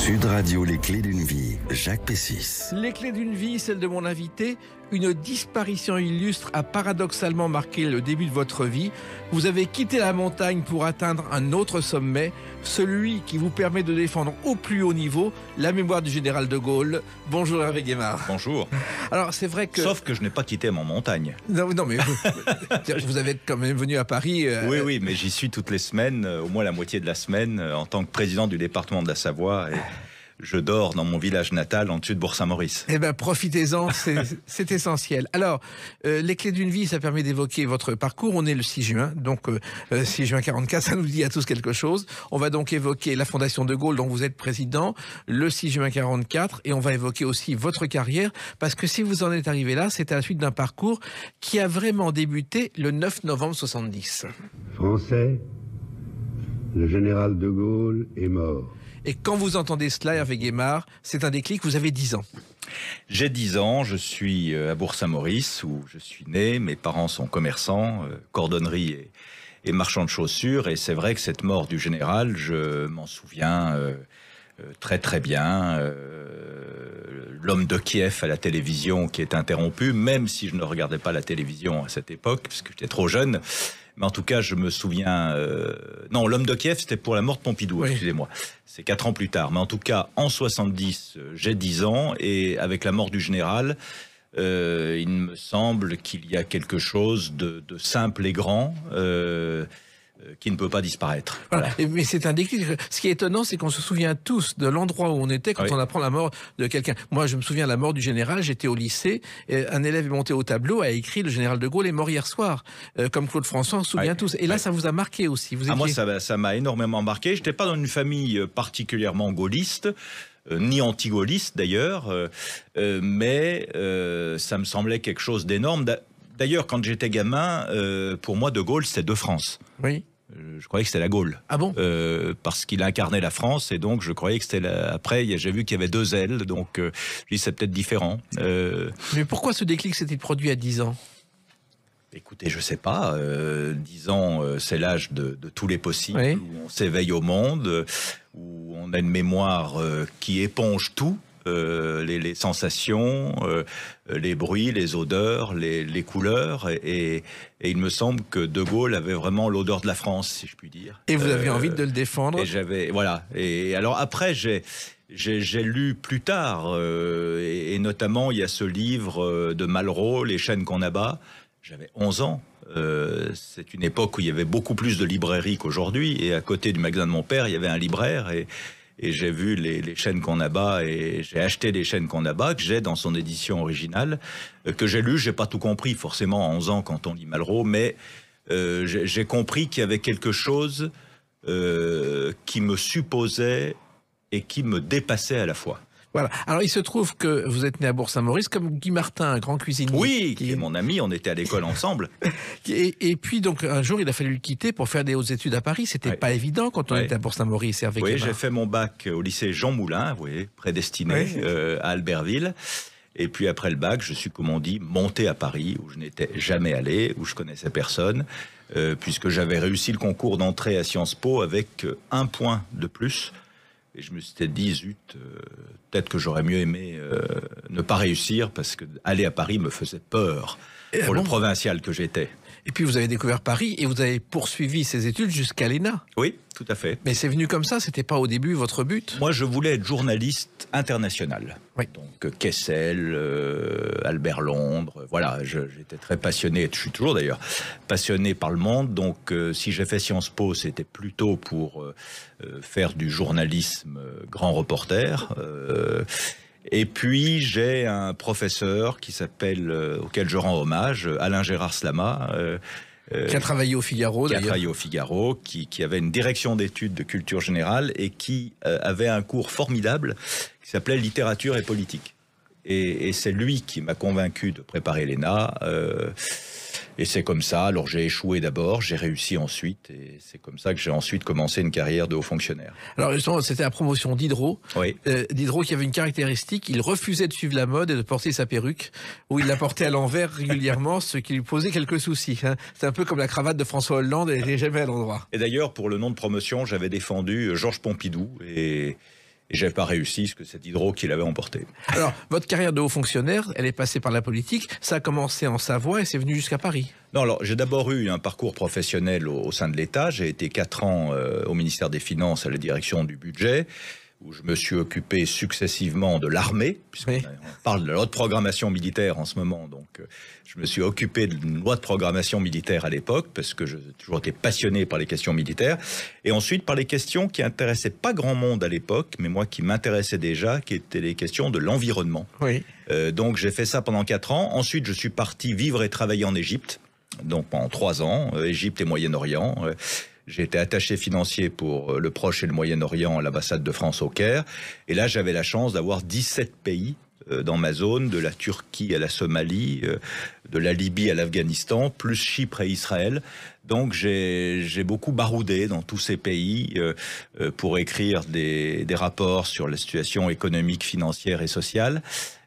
Sud Radio, les clés d'une vie, Jacques Pessis. Les clés d'une vie, celle de mon invité. Une disparition illustre a paradoxalement marqué le début de votre vie. Vous avez quitté la montagne pour atteindre un autre sommet, celui qui vous permet de défendre au plus haut niveau la mémoire du général de Gaulle. Bonjour Hervé Guémard. Bonjour. Alors c'est vrai que... Sauf que je n'ai pas quitté mon montagne. Non mais vous avez quand même venu à Paris. Oui, mais j'y suis toutes les semaines, au moins la moitié de la semaine, en tant que président du département de la Savoie. Et je dors dans mon village natal, en dessus de Bourg-Saint-Maurice. Eh bien, profitez-en, c'est essentiel. Alors, les clés d'une vie, ça permet d'évoquer votre parcours. On est le 6 juin, donc 6 juin 44, ça nous dit à tous quelque chose. On va donc évoquer la Fondation de Gaulle, dont vous êtes président, le 6 juin 44, et on va évoquer aussi votre carrière, parce que si vous en êtes arrivé là, c'est à la suite d'un parcours qui a vraiment débuté le 9 novembre 70. Français, le général de Gaulle est mort. Et quand vous entendez cela, Hervé Guémard, c'est un déclic, vous avez 10 ans. J'ai 10 ans, je suis à Bourg-Saint-Maurice, où je suis né. Mes parents sont commerçants, cordonnerie et marchands de chaussures. Et c'est vrai que cette mort du général, je m'en souviens très très bien. L'homme de Kiev à la télévision qui est interrompu, même si je ne regardais pas la télévision à cette époque, parce que j'étais trop jeune. Mais en tout cas, je me souviens... Non, l'homme de Kiev, c'était pour la mort de Pompidou, oui. Excusez-moi. C'est 4 ans plus tard. Mais en tout cas, en 70, j'ai 10 ans. Et avec la mort du général, il me semble qu'il y a quelque chose de simple et grand qui ne peut pas disparaître. Voilà. Mais c'est un déclic. Ce qui est étonnant, c'est qu'on se souvient tous de l'endroit où on était quand on apprend la mort de quelqu'un. Moi, je me souviens de la mort du général. J'étais au lycée. Et un élève est monté au tableau, a écrit « Le général de Gaulle est mort hier soir ». Comme Claude François, on se souvient tous. Et là, ça vous a marqué aussi. Vous étiez... Moi, ça m'a énormément marqué. Je n'étais pas dans une famille particulièrement gaulliste. Ni anti-gaulliste d'ailleurs, mais ça me semblait quelque chose d'énorme. D'ailleurs, quand j'étais gamin, pour moi, De Gaulle, c'était de France. Oui. Je croyais que c'était la Gaule. Ah bon? Parce qu'il incarnait la France, et donc je croyais que c'était Après, j'ai vu qu'il y avait 2 ailes, donc je dis c'est peut-être différent. Mais pourquoi ce déclic s'est-il produit à 10 ans? Écoutez, je sais pas. 10 ans, c'est l'âge de tous les possibles, oui. Où on s'éveille au monde, où on a une mémoire qui éponge tout. Les sensations, les bruits, les odeurs, les couleurs, et il me semble que De Gaulle avait vraiment l'odeur de la France, si je puis dire. Et vous aviez envie de le défendre. Et voilà. Et alors après, j'ai lu plus tard, et notamment il y a ce livre de Malraux, Les chaînes qu'on abat. J'avais 11 ans. C'est une époque où il y avait beaucoup plus de librairies qu'aujourd'hui, et à côté du magasin de mon père, il y avait un libraire, et j'ai vu les chaînes qu'on abat, et j'ai acheté les chaînes qu'on abat, que j'ai dans son édition originale, que j'ai lu. J'ai pas tout compris, forcément, à 11 ans, quand on lit Malraux, mais j'ai compris qu'il y avait quelque chose qui me supposait et qui me dépassait à la fois. Voilà. Alors, il se trouve que vous êtes né à Bourg-Saint-Maurice, comme Guy Martin, un grand cuisinier. Oui, qui est mon ami, on était à l'école ensemble. Et puis, donc, un jour, il a fallu le quitter pour faire des hautes études à Paris. C'était pas évident quand on était à Bourg-Saint-Maurice. Oui, j'ai fait mon bac au lycée Jean Moulin, vous voyez, prédestiné, à Albertville. Et puis, après le bac, je suis, comme on dit, monté à Paris, où je n'étais jamais allé, où je connaissais personne, puisque j'avais réussi le concours d'entrée à Sciences Po avec 1 point de plus. Et je me suis dit, zut, peut-être que j'aurais mieux aimé ne pas réussir, parce que aller à Paris me faisait peur pour le provincial que j'étais. Et puis vous avez découvert Paris et vous avez poursuivi ces études jusqu'à l'ENA. Oui, tout à fait. Mais c'est venu comme ça, c'était pas au début votre but? Moi, je voulais être journaliste international. Oui. Donc Kessel, Albert Londres, voilà, j'étais très passionné, je suis toujours d'ailleurs, passionné par le monde. Donc si j'ai fait Sciences Po, c'était plutôt pour faire du journalisme grand reporter. Et puis, j'ai un professeur qui s'appelle, auquel je rends hommage, Alain Gérard Slama. Qui a travaillé au Figaro, d'ailleurs. Qui a travaillé au Figaro, qui avait une direction d'études de culture générale et qui avait un cours formidable qui s'appelait Littérature et politique. Et c'est lui qui m'a convaincu de préparer l'ENA. Et c'est comme ça. Alors j'ai échoué d'abord, j'ai réussi ensuite, et c'est comme ça que j'ai ensuite commencé une carrière de haut fonctionnaire. Alors justement, c'était la promotion Diderot. Oui. Diderot qui avait une caractéristique, il refusait de suivre la mode et de porter sa perruque, ou il la portait à l'envers régulièrement, ce qui lui posait quelques soucis. C'est un peu comme la cravate de François Hollande, elle n'était jamais à l'endroit. Et d'ailleurs, pour le nom de promotion, j'avais défendu Georges Pompidou, et Et j'avais pas réussi, ce que c'est Diderot qui l'avait emporté. Alors, votre carrière de haut fonctionnaire, elle est passée par la politique. Ça a commencé en Savoie et c'est venu jusqu'à Paris. Non, alors j'ai d'abord eu un parcours professionnel au sein de l'État. J'ai été 4 ans au ministère des Finances à la direction du budget, où je me suis occupé successivement de l'armée, puisqu'on Oui. on parle de la loi de programmation militaire en ce moment. Donc, je me suis occupé d'une loi de programmation militaire à l'époque, parce que j'ai toujours été passionné par les questions militaires. Et ensuite, par les questions qui intéressaient pas grand monde à l'époque, mais moi qui m'intéressaient déjà, qui étaient les questions de l'environnement. Oui. Donc, j'ai fait ça pendant 4 ans. Ensuite, je suis parti vivre et travailler en Égypte. Donc, pendant 3 ans, Égypte et Moyen-Orient. J'ai été attaché financier pour le Proche et le Moyen-Orient à l'ambassade de France au Caire. Et là, j'avais la chance d'avoir 17 pays dans ma zone, de la Turquie à la Somalie, de la Libye à l'Afghanistan, plus Chypre et Israël. Donc j'ai beaucoup baroudé dans tous ces pays pour écrire des rapports sur la situation économique, financière et sociale.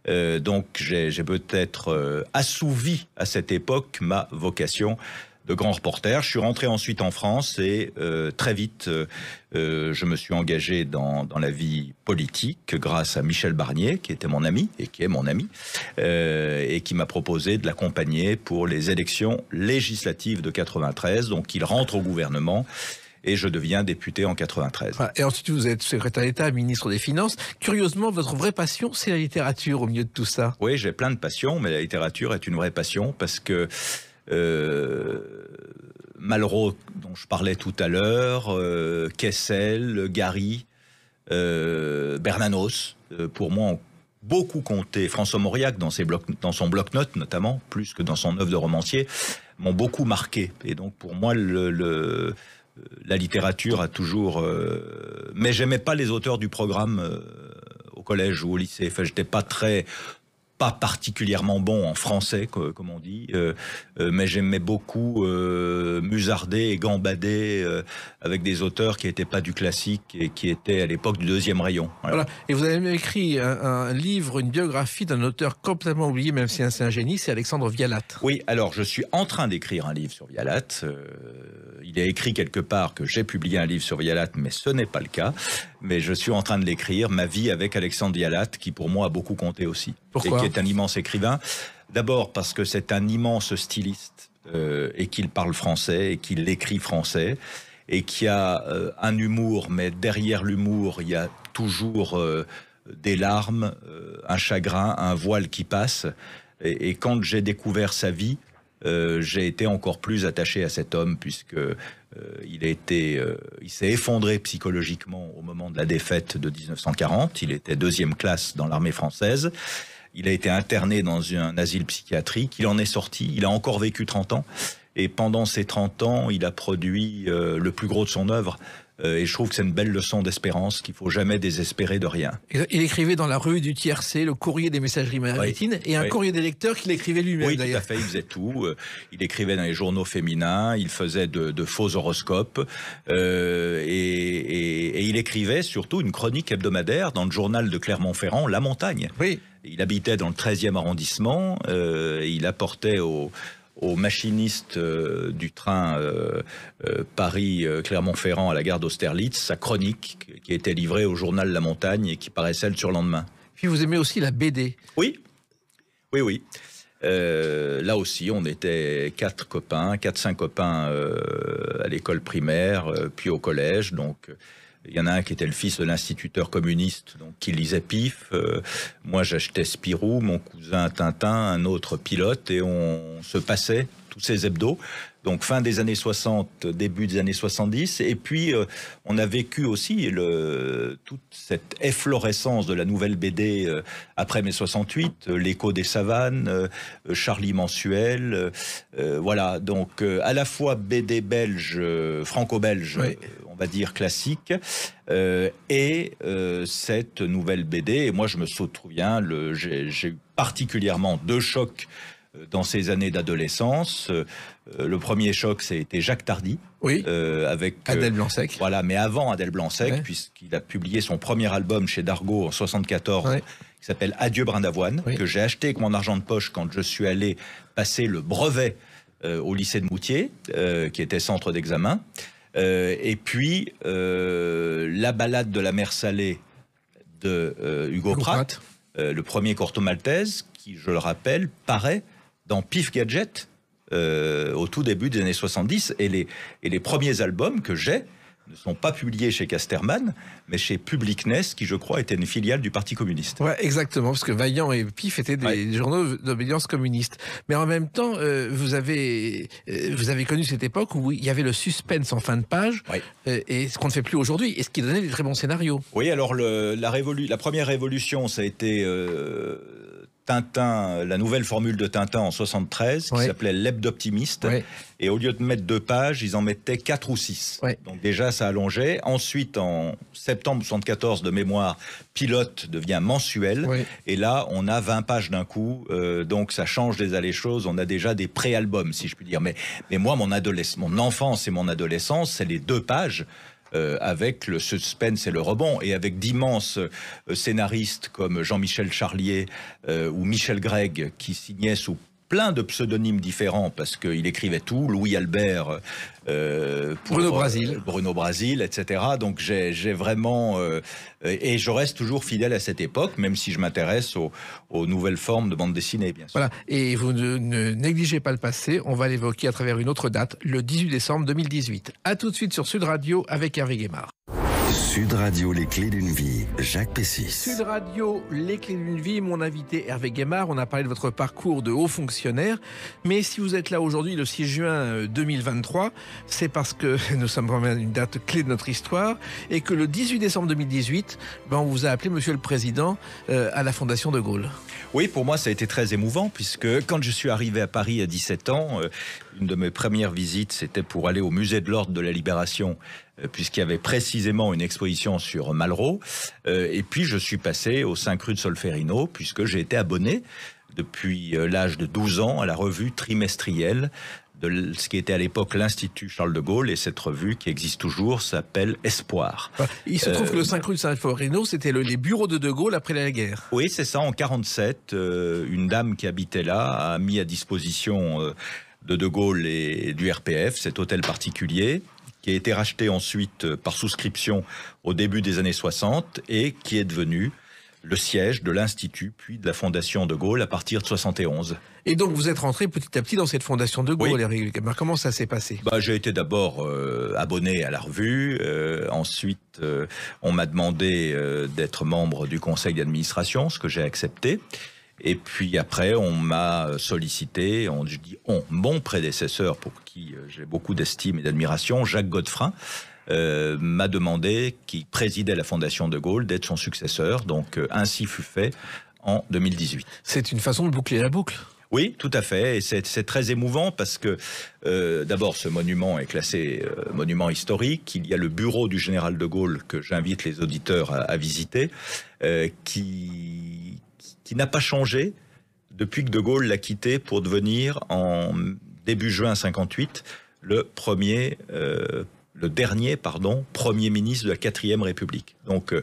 Donc j'ai peut-être assouvi à cette époque ma vocation de grand reporter. Je suis rentré ensuite en France et très vite, je me suis engagé dans la vie politique grâce à Michel Barnier, qui était mon ami et qui est mon ami, et qui m'a proposé de l'accompagner pour les élections législatives de 93. Donc il rentre au gouvernement et je deviens député en 93. Et ensuite, vous êtes secrétaire d'État, ministre des Finances. Curieusement, votre vraie passion, c'est la littérature au milieu de tout ça. Oui, j'ai plein de passions, mais la littérature est une vraie passion parce que Malraux, dont je parlais tout à l'heure, Kessel, Gary, Bernanos, pour moi, ont beaucoup compté. François Mauriac, dans son bloc-notes notamment, plus que dans son œuvre de romancier, m'ont beaucoup marqué. Et donc, pour moi, la littérature a toujours... Mais j'aimais pas les auteurs du programme au collège ou au lycée. Enfin, j'étais pas particulièrement bon en français, comme on dit, mais j'aimais beaucoup musarder et gambader avec des auteurs qui n'étaient pas du classique et qui étaient à l'époque du deuxième rayon. Voilà. Et vous avez même écrit un livre, une biographie d'un auteur complètement oublié, même si c'est un génie, c'est Alexandre Vialat. Oui, alors je suis en train d'écrire un livre sur Vialat. Il est écrit quelque part que j'ai publié un livre sur Vialat, mais ce n'est pas le cas. Mais je suis en train de l'écrire, ma vie avec Alexandre Vialat, qui pour moi a beaucoup compté aussi. Pourquoi ? Et qui est un immense écrivain. D'abord parce que c'est un immense styliste et qu'il parle français et qu'il écrit français et qui a un humour, mais derrière l'humour, il y a toujours des larmes, un chagrin, un voile qui passe. Et quand j'ai découvert sa vie, j'ai été encore plus attaché à cet homme puisque il s'est effondré psychologiquement au moment de la défaite de 1940. Il était 2e classe dans l'armée française. Il a été interné dans un asile psychiatrique. Il en est sorti. Il a encore vécu 30 ans. Et pendant ces 30 ans, il a produit le plus gros de son œuvre. Et je trouve que c'est une belle leçon d'espérance, qu'il faut jamais désespérer de rien. Il écrivait dans la rue du Tiercé, le courrier des messageries maritimes, et un courrier des lecteurs qu'il écrivait lui-même. Oui, d'ailleurs. tout à fait, il faisait tout. Il écrivait dans les journaux féminins, il faisait de faux horoscopes, et il écrivait surtout une chronique hebdomadaire dans le journal de Clermont-Ferrand, La Montagne. Oui. Il habitait dans le 13e arrondissement, et il apportait aux machiniste du train Paris-Clermont-Ferrand à la gare d'Austerlitz, sa chronique qui était livrée au journal La Montagne et qui paraissait le surlendemain. Puis vous aimez aussi la BD. Oui. Là aussi, on était 4-5 copains à l'école primaire, puis au collège. Donc, il y en a un qui était le fils de l'instituteur communiste, donc qui lisait Pif. Moi, j'achetais Spirou, mon cousin Tintin, un autre Pilote, et on se passait tous ces hebdos. Donc fin des années 60, début des années 70. Et puis, on a vécu aussi toute cette efflorescence de la nouvelle BD après mai 68, L'écho des savanes, Charlie Mensuel. Voilà, donc à la fois BD belge, franco-belge, oui. On va dire classique, et cette nouvelle BD. Et moi, je me souviens, j'ai eu particulièrement 2 chocs dans ces années d'adolescence. Le premier choc, c'était Jacques Tardy. Oui, avec Adèle Blanc-Sec. Voilà, mais avant Adèle Blanc-Sec, ouais. Puisqu'il a publié son premier album chez Dargaud en 74, ouais. Qui s'appelle Adieu brin d'avoine, oui. Que j'ai acheté avec mon argent de poche quand je suis allé passer le brevet au lycée de Moutier, qui était centre d'examen. Et puis, La balade de la mer Salée, de Hugo Pratt, le premier Corto Maltese, qui, je le rappelle, paraît dans Pif Gadget au tout début des années 70. Et les premiers albums que j'ai ne sont pas publiés chez Casterman, mais chez Public Nest, qui, je crois, était une filiale du Parti communiste. Ouais, exactement, parce que Vaillant et Pif étaient des journaux d'obédience communiste. Mais en même temps, vous avez connu cette époque où il y avait le suspense en fin de page, et ce qu'on ne fait plus aujourd'hui, et ce qui donnait des très bons scénarios. Oui, alors la première révolution, ça a été Tintin, la nouvelle formule de Tintin en 73, qui s'appelait l'hebdo-optimiste. Et au lieu de mettre 2 pages, ils en mettaient 4 ou 6. Donc déjà, ça allongeait. Ensuite, en septembre 74, de mémoire, Pilote devient mensuel. Et là, on a 20 pages d'un coup. Donc ça change déjà les choses. On a déjà des pré-albums, si je puis dire. Mais moi, mon enfance et mon adolescence, c'est les 2 pages. Avec le suspense et le rebond, et avec d'immenses scénaristes comme Jean-Michel Charlier ou Michel Gregg, qui signaient sous plein de pseudonymes différents, parce qu'il écrivait tout, Louis Albert, Bruno Brasil, etc. Donc j'ai vraiment... et je reste toujours fidèle à cette époque, même si je m'intéresse aux nouvelles formes de bande dessinée, bien sûr. Voilà, et vous ne négligez pas le passé, on va l'évoquer à travers une autre date, le 18 décembre 2018. A tout de suite sur Sud Radio avec Hervé Guémard. Sud Radio, les clés d'une vie, Jacques Pessis. Sud Radio, les clés d'une vie, mon invité Hervé Guémard. On a parlé de votre parcours de haut fonctionnaire. Mais si vous êtes là aujourd'hui, le 6 juin 2023, c'est parce que nous sommes vraiment une date clé de notre histoire et que le 18 décembre 2018, on vous a appelé Monsieur le Président à la Fondation de Gaulle. Oui, pour moi, ça a été très émouvant, puisque quand je suis arrivé à Paris à 17 ans, une de mes premières visites, c'était pour aller au musée de l'Ordre de la Libération, puisqu'il y avait précisément une exposition sur Malraux. Et puis, je suis passé au 5 rue de Solferino, puisque j'ai été abonné depuis l'âge de 12 ans à la revue trimestrielle de ce qui était à l'époque l'Institut Charles de Gaulle, et cette revue qui existe toujours s'appelle Espoir. Il se trouve que le 5 rue de Solferino, c'était les bureaux de Gaulle après la guerre. Oui, c'est ça, en 47, une dame qui habitait là a mis à disposition de Gaulle et du RPF cet hôtel particulier, qui a été racheté ensuite par souscription au début des années 60 et qui est devenu le siège de l'Institut, puis de la Fondation de Gaulle à partir de 71. Et donc vous êtes rentré petit à petit dans cette Fondation de Gaulle, oui. Comment ça s'est passé? J'ai été d'abord abonné à la revue, ensuite on m'a demandé d'être membre du conseil d'administration, ce que j'ai accepté. Et puis après, on m'a sollicité, mon prédécesseur, pour qui j'ai beaucoup d'estime et d'admiration, Jacques Godefrin, m'a demandé, qui présidait la Fondation de Gaulle, d'être son successeur. Donc ainsi fut fait en 2018. C'est une façon de boucler la boucle. Oui, tout à fait. Et c'est très émouvant parce que, d'abord, ce monument est classé monument historique. Il y a le bureau du général de Gaulle que j'invite les auditeurs à visiter, qui n'a pas changé depuis que de Gaulle l'a quitté pour devenir, en début juin 58, le dernier Premier ministre de la 4e République. Donc,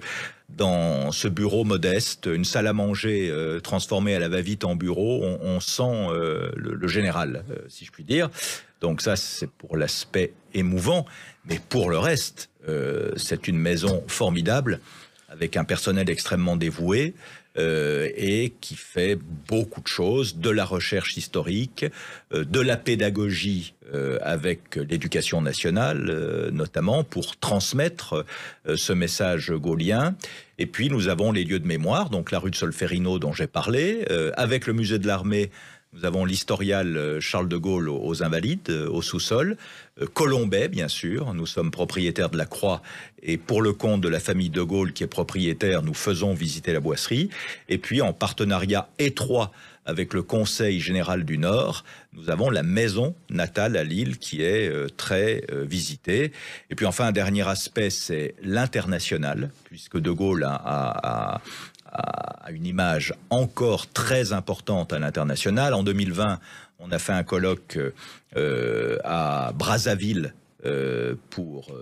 dans ce bureau modeste, une salle à manger transformée à la va-vite en bureau, on sent le général, si je puis dire. Donc ça, c'est pour l'aspect émouvant. Mais pour le reste, c'est une maison formidable, avec un personnel extrêmement dévoué, et qui fait beaucoup de choses, de la recherche historique, de la pédagogie avec l'éducation nationale, notamment pour transmettre ce message gaullien. Et puis nous avons les lieux de mémoire, donc la rue de Solferino dont j'ai parlé, avec le musée de l'armée. Nous avons l'historial Charles de Gaulle aux Invalides, au sous-sol. Colombet, bien sûr. Nous sommes propriétaires de la Croix. Et pour le compte de la famille de Gaulle, qui est propriétaire, nous faisons visiter la Boisserie. Et puis, en partenariat étroit avec le Conseil général du Nord, nous avons la maison natale à Lille, qui est très visitée. Et puis, enfin, un dernier aspect, c'est l'international, puisque de Gaulle a une image encore très importante à l'international. En 2020, on a fait un colloque à Brazzaville pour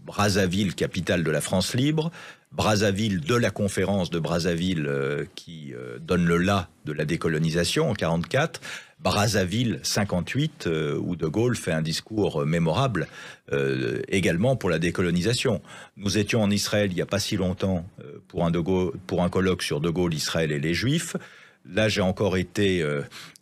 Brazzaville, capitale de la France libre. Brazzaville, de la conférence de Brazzaville qui donne le la de la décolonisation en 44. Brazzaville 58, où De Gaulle fait un discours mémorable également pour la décolonisation. Nous étions en Israël il n'y a pas si longtemps pour un colloque sur De Gaulle, Israël et les Juifs. Là, j'ai encore été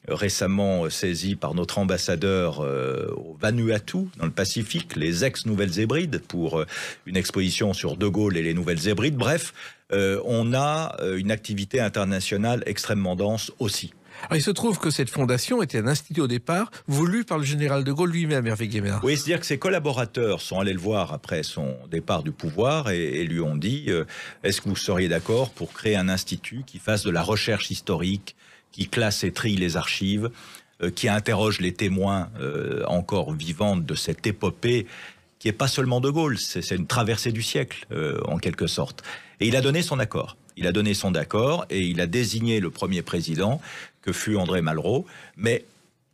récemment saisi par notre ambassadeur au Vanuatu, dans le Pacifique, les ex-Nouvelles Hébrides, pour une exposition sur De Gaulle et les Nouvelles Hébrides. Bref, on a une activité internationale extrêmement dense aussi. Alors, il se trouve que cette fondation était un institut au départ, voulu par le général de Gaulle lui-même, Hervé Guémard. Oui, c'est-à-dire que ses collaborateurs sont allés le voir après son départ du pouvoir et lui ont dit est-ce que vous seriez d'accord pour créer un institut qui fasse de la recherche historique, qui classe et trie les archives, qui interroge les témoins encore vivants de cette épopée qui n'est pas seulement De Gaulle, c'est une traversée du siècle, en quelque sorte. Et il a donné son accord. Il a donné son accord et il a désigné le premier président, que fut André Malraux, mais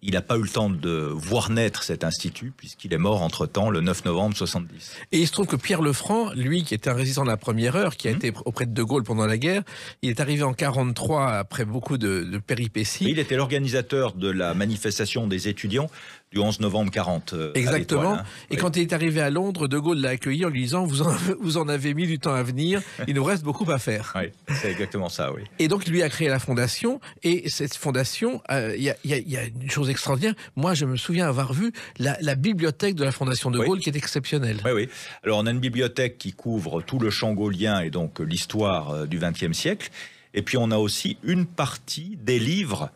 il n'a pas eu le temps de voir naître cet institut, puisqu'il est mort entre-temps le 9 novembre 70. Et il se trouve que Pierre Lefranc, lui qui était un résistant de la première heure, qui a été auprès de Gaulle pendant la guerre, il est arrivé en 43 après beaucoup de péripéties. Oui, il était l'organisateur de la manifestation des étudiants du 11 novembre 40. Exactement. Hein. Et oui. Quand il est arrivé à Londres, De Gaulle l'a accueilli en lui disant vous en avez mis du temps à venir, il nous reste beaucoup à faire. Oui, c'est exactement ça, oui. Et donc, lui a créé la fondation. Et cette fondation, il y a une chose extraordinaire. Moi, je me souviens avoir vu la bibliothèque de la Fondation de Gaulle qui est exceptionnelle. Oui, oui. Alors, on a une bibliothèque qui couvre tout le champ gaullien et donc l'histoire du XXe siècle. Et puis, on a aussi une partie des livres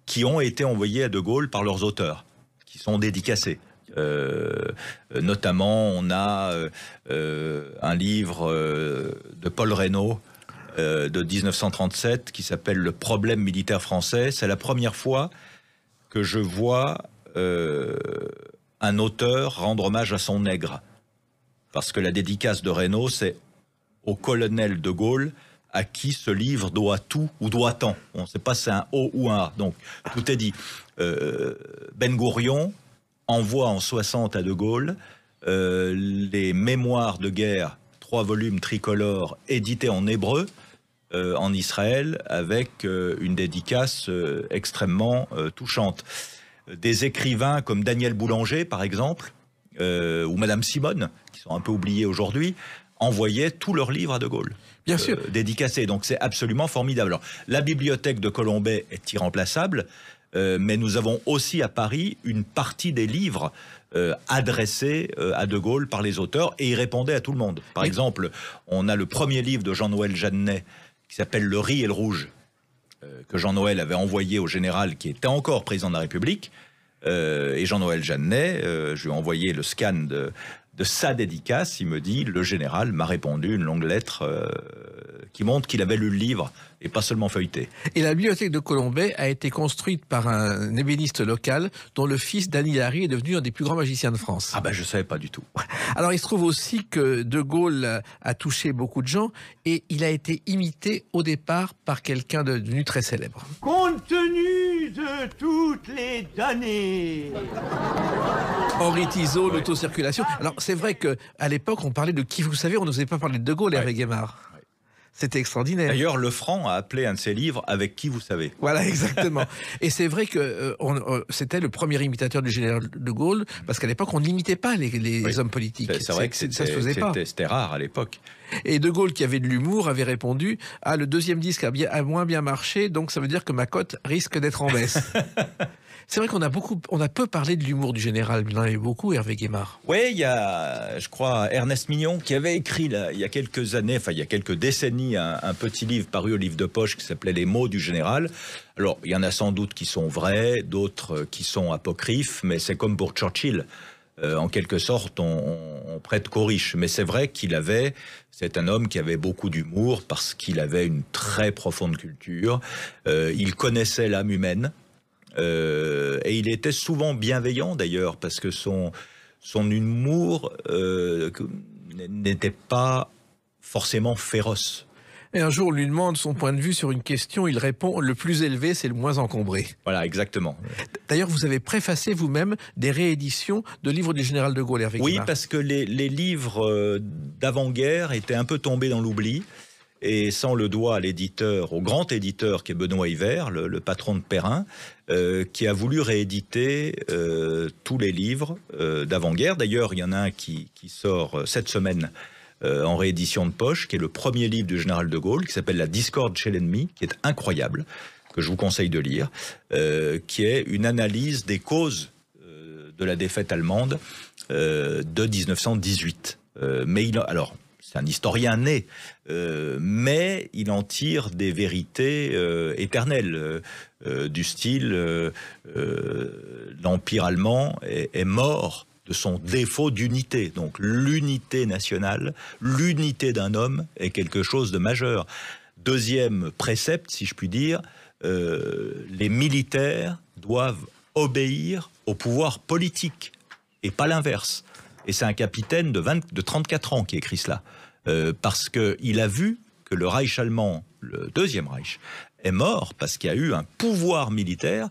qui ont été envoyés à De Gaulle par leurs auteurs, qui sont dédicacés. Notamment, on a un livre de Paul Reynaud de 1937 qui s'appelle « Le problème militaire français ». C'est la première fois que je vois un auteur rendre hommage à son nègre. Parce que la dédicace de Reynaud, c'est au colonel de Gaulle à qui ce livre doit tout ou doit tant. On ne sait pas si c'est un O ou un A. Donc, tout est dit. Ben Gourion envoie en 60 à De Gaulle les mémoires de guerre, 3 volumes tricolores édités en hébreu en Israël, avec une dédicace extrêmement touchante. Des écrivains comme Daniel Boulanger, par exemple, ou Madame Simone, qui sont un peu oubliés aujourd'hui, envoyaient tous leurs livres à De Gaulle. Bien sûr. Dédicacés. Donc c'est absolument formidable. Alors, la bibliothèque de Colombey est irremplaçable, mais nous avons aussi à Paris une partie des livres adressés à De Gaulle par les auteurs, et ils répondaient à tout le monde. Par exemple, on a le premier livre de Jean-Noël Jeannet qui s'appelle Le riz et le rouge, que Jean-Noël avait envoyé au général qui était encore président de la République. Et Jean-Noël Jeannet, je lui ai envoyé le scan de sa dédicace. Il me dit, le général m'a répondu une longue lettre qui montre qu'il avait lu le livre et pas seulement feuilleté. Et la bibliothèque de Colombey a été construite par un ébéniste local dont le fils Dany Larry est devenu un des plus grands magiciens de France. Ah ben je savais pas du tout. Alors il se trouve aussi que De Gaulle a touché beaucoup de gens et il a été imité au départ par quelqu'un devenu très célèbre. Compte tenu de toutes les données. Henri Tizot, l'autocirculation. Alors c'est vrai qu'à l'époque on parlait de qui vous savez, on n'osait pas parler de Gaulle, Hervé Guémard. C'était extraordinaire. D'ailleurs, Lefranc a appelé un de ses livres « Avec qui vous savez ». Voilà, exactement. Et c'est vrai que c'était le premier imitateur du général de Gaulle, parce qu'à l'époque, on n'imitait pas les hommes politiques. C'est vrai que ça se faisait pas. C'était rare à l'époque. Et De Gaulle, qui avait de l'humour, avait répondu « Ah, le deuxième disque a moins bien marché, donc ça veut dire que ma cote risque d'être en baisse. » C'est vrai qu'on a peu parlé de l'humour du général, mais il en avait beaucoup, Hervé Guémard. Oui, il y a, je crois, Ernest Mignon qui avait écrit là, il y a quelques années, enfin il y a quelques décennies, un petit livre paru au livre de poche qui s'appelait Les mots du général. Alors, il y en a sans doute qui sont vrais, d'autres qui sont apocryphes, mais c'est comme pour Churchill. En quelque sorte, on prête qu'aux riches. Mais c'est vrai c'est un homme qui avait beaucoup d'humour parce qu'il avait une très profonde culture. Il connaissait l'âme humaine. Et il était souvent bienveillant d'ailleurs, parce que son humour n'était pas forcément féroce. Et un jour, on lui demande son point de vue sur une question, il répond « le plus élevé, c'est le moins encombré ». Voilà, exactement. D'ailleurs, vous avez préfacé vous-même des rééditions de livres du général de Gaulle, Hervé Oui, Guimard. parce que les livres d'avant-guerre étaient un peu tombés dans l'oubli. Et sans le doigt à l'éditeur, au grand éditeur qui est Benoît Hiver, le patron de Perrin, qui a voulu rééditer tous les livres d'avant-guerre. D'ailleurs, il y en a un qui sort cette semaine en réédition de poche, qui est le premier livre du général de Gaulle, qui s'appelle La discorde chez l'ennemi, qui est incroyable, que je vous conseille de lire, qui est une analyse des causes de la défaite allemande de 1918. Alors, c'est un historien né, mais il en tire des vérités éternelles, du style l'Empire allemand est mort de son défaut d'unité. Donc l'unité nationale, l'unité d'un homme est quelque chose de majeur. Deuxième précepte, si je puis dire, les militaires doivent obéir au pouvoir politique et pas l'inverse. Et c'est un capitaine de 34 ans qui écrit cela. Parce qu'il a vu que le Reich allemand, le Deuxième Reich, est mort parce qu'il y a eu un pouvoir militaire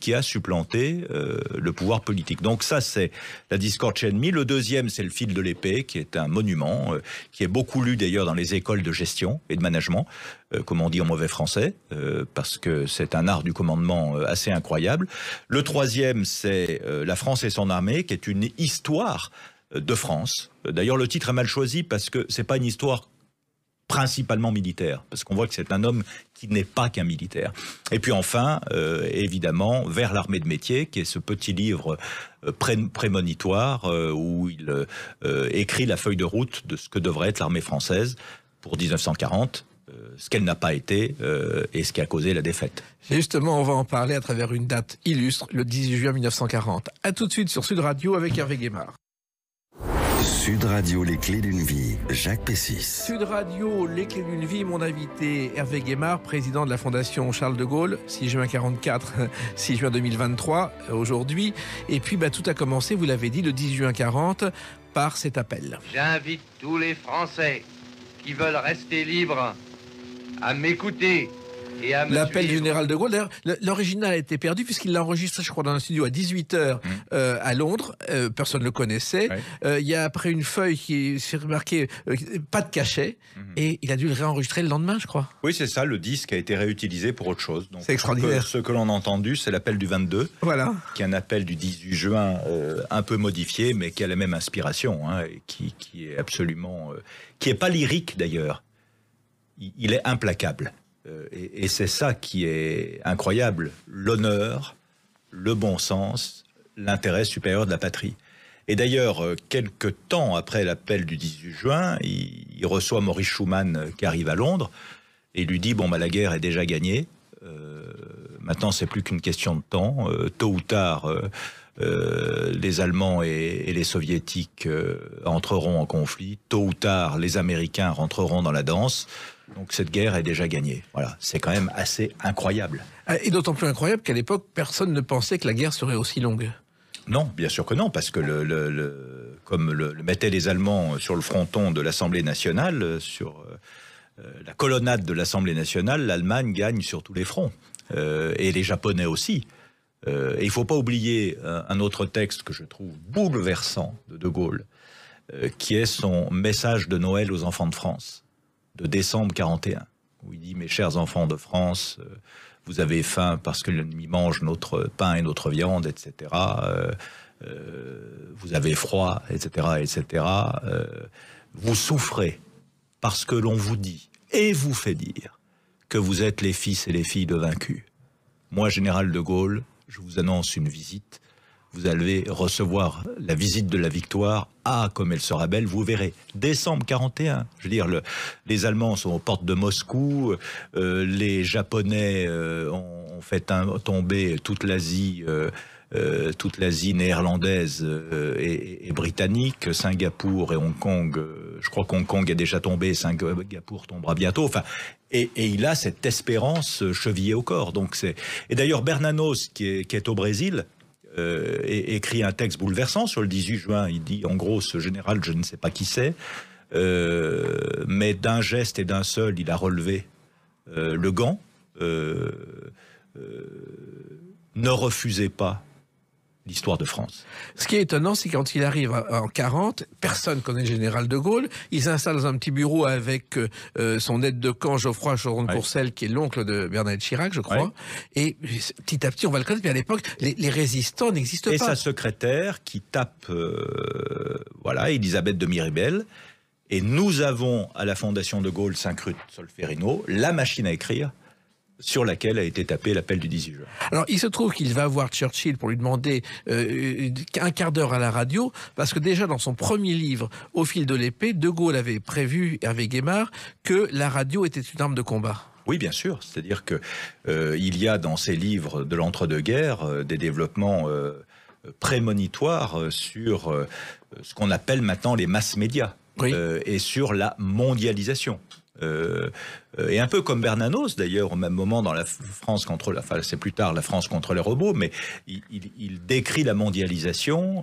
qui a supplanté le pouvoir politique. Donc ça, c'est la discorde chez l'ennemi. Le deuxième, c'est le fil de l'épée, qui est un monument, qui est beaucoup lu d'ailleurs dans les écoles de gestion et de management, comme on dit en mauvais français, parce que c'est un art du commandement assez incroyable. Le troisième, c'est La France et son armée, qui est une histoire de France. D'ailleurs, le titre est mal choisi parce que c'est pas une histoire principalement militaire, parce qu'on voit que c'est un homme qui n'est pas qu'un militaire. Et puis enfin, évidemment, Vers l'armée de métier, qui est ce petit livre prémonitoire où il écrit la feuille de route de ce que devrait être l'armée française pour 1940, ce qu'elle n'a pas été et ce qui a causé la défaite. Justement, on va en parler à travers une date illustre, le 18 juin 1940. À tout de suite sur Sud Radio avec Hervé Guimard. Sud Radio, les clés d'une vie, Jacques Pessis. Sud Radio, les clés d'une vie, mon invité Hervé Guimard, président de la Fondation Charles de Gaulle, 6 juin 44, 6 juin 2023, aujourd'hui. Et puis, tout a commencé, vous l'avez dit, le 10 juin 40, par cet appel. J'invite tous les Français qui veulent rester libres à m'écouter et à me L'appel du suivre. général de Gaulle, d'ailleurs, l'original a été perdu puisqu'il l'a enregistré, je crois, dans un studio à 18h à Londres. Personne ne le connaissait. Il y a après une feuille qui s'est remarquée, pas de cachet, et il a dû le réenregistrer le lendemain, je crois. Oui, c'est ça, le disque a été réutilisé pour autre chose. C'est extraordinaire. Ce que l'on a entendu, c'est l'appel du 22, Voilà. qui est un appel du 18 juin, un peu modifié, mais qui a la même inspiration, et qui est absolument... qui n'est pas lyrique, d'ailleurs. Il est implacable. Et c'est ça qui est incroyable, l'honneur, le bon sens, l'intérêt supérieur de la patrie. Et d'ailleurs, quelques temps après l'appel du 18 juin, il reçoit Maurice Schumann qui arrive à Londres et lui dit, la guerre est déjà gagnée, maintenant c'est plus qu'une question de temps, tôt ou tard, les Allemands et les Soviétiques entreront en conflit, tôt ou tard les Américains rentreront dans la danse. Donc cette guerre est déjà gagnée. Voilà, c'est quand même assez incroyable. Et d'autant plus incroyable qu'à l'époque, personne ne pensait que la guerre serait aussi longue. Non, bien sûr que non, parce que comme le mettaient les Allemands sur le fronton de l'Assemblée nationale, sur la colonnade de l'Assemblée nationale, l'Allemagne gagne sur tous les fronts. Et les Japonais aussi. Et il ne faut pas oublier un autre texte que je trouve bouleversant de Gaulle, qui est son message de Noël aux enfants de France, de décembre 41, où il dit « Mes chers enfants de France, vous avez faim parce que l'ennemi mange notre pain et notre viande, etc. Vous avez froid, etc., etc. Vous souffrez parce que l'on vous dit et vous fait dire que vous êtes les fils et les filles de vaincus. Moi, général de Gaulle, je vous annonce une visite. Vous allez recevoir la visite de la victoire. Ah, comme elle sera belle, vous verrez. Décembre 41. Je veux dire, les Allemands sont aux portes de Moscou. Les Japonais ont fait tomber toute l'Asie néerlandaise et britannique. Singapour et Hong Kong. Je crois qu'Hong Kong est déjà tombé. Singapour tombera bientôt. Enfin, et il a cette espérance chevillée au corps. Donc et d'ailleurs, Bernanos, qui est au Brésil, écrit un texte bouleversant sur le 18 juin. Il dit, en gros, ce général, je ne sais pas qui c'est. mais d'un geste et d'un seul, il a relevé le gant. Ne refusez pas l'histoire de France. Ce qui est étonnant, c'est quand il arrive en 40, personne connaît le général de Gaulle. Il s'installe dans un petit bureau avec son aide de camp Geoffroy Choron-Courcelles, qui est l'oncle de Bernadette Chirac, je crois. Et petit à petit, on va le connaître, mais à l'époque, les résistants n'existent pas. Et sa secrétaire qui tape, Elisabeth de Miribel. Et nous avons, à la Fondation de Gaulle, Saint-Crut-Solferino, la machine à écrire sur laquelle a été tapé l'appel du 18 juin. Alors, il se trouve qu'il va voir Churchill pour lui demander un quart d'heure à la radio, parce que déjà dans son premier livre, Au fil de l'épée, De Gaulle avait prévu, Hervé Guémard, que la radio était une arme de combat. Oui, bien sûr. C'est-à-dire que il y a dans ces livres de l'entre-deux-guerres des développements prémonitoires sur ce qu'on appelle maintenant les masses médias, et sur la mondialisation. Et un peu comme Bernanos, d'ailleurs, au même moment dans la France contre, c'est plus tard la France contre les robots, mais il décrit la mondialisation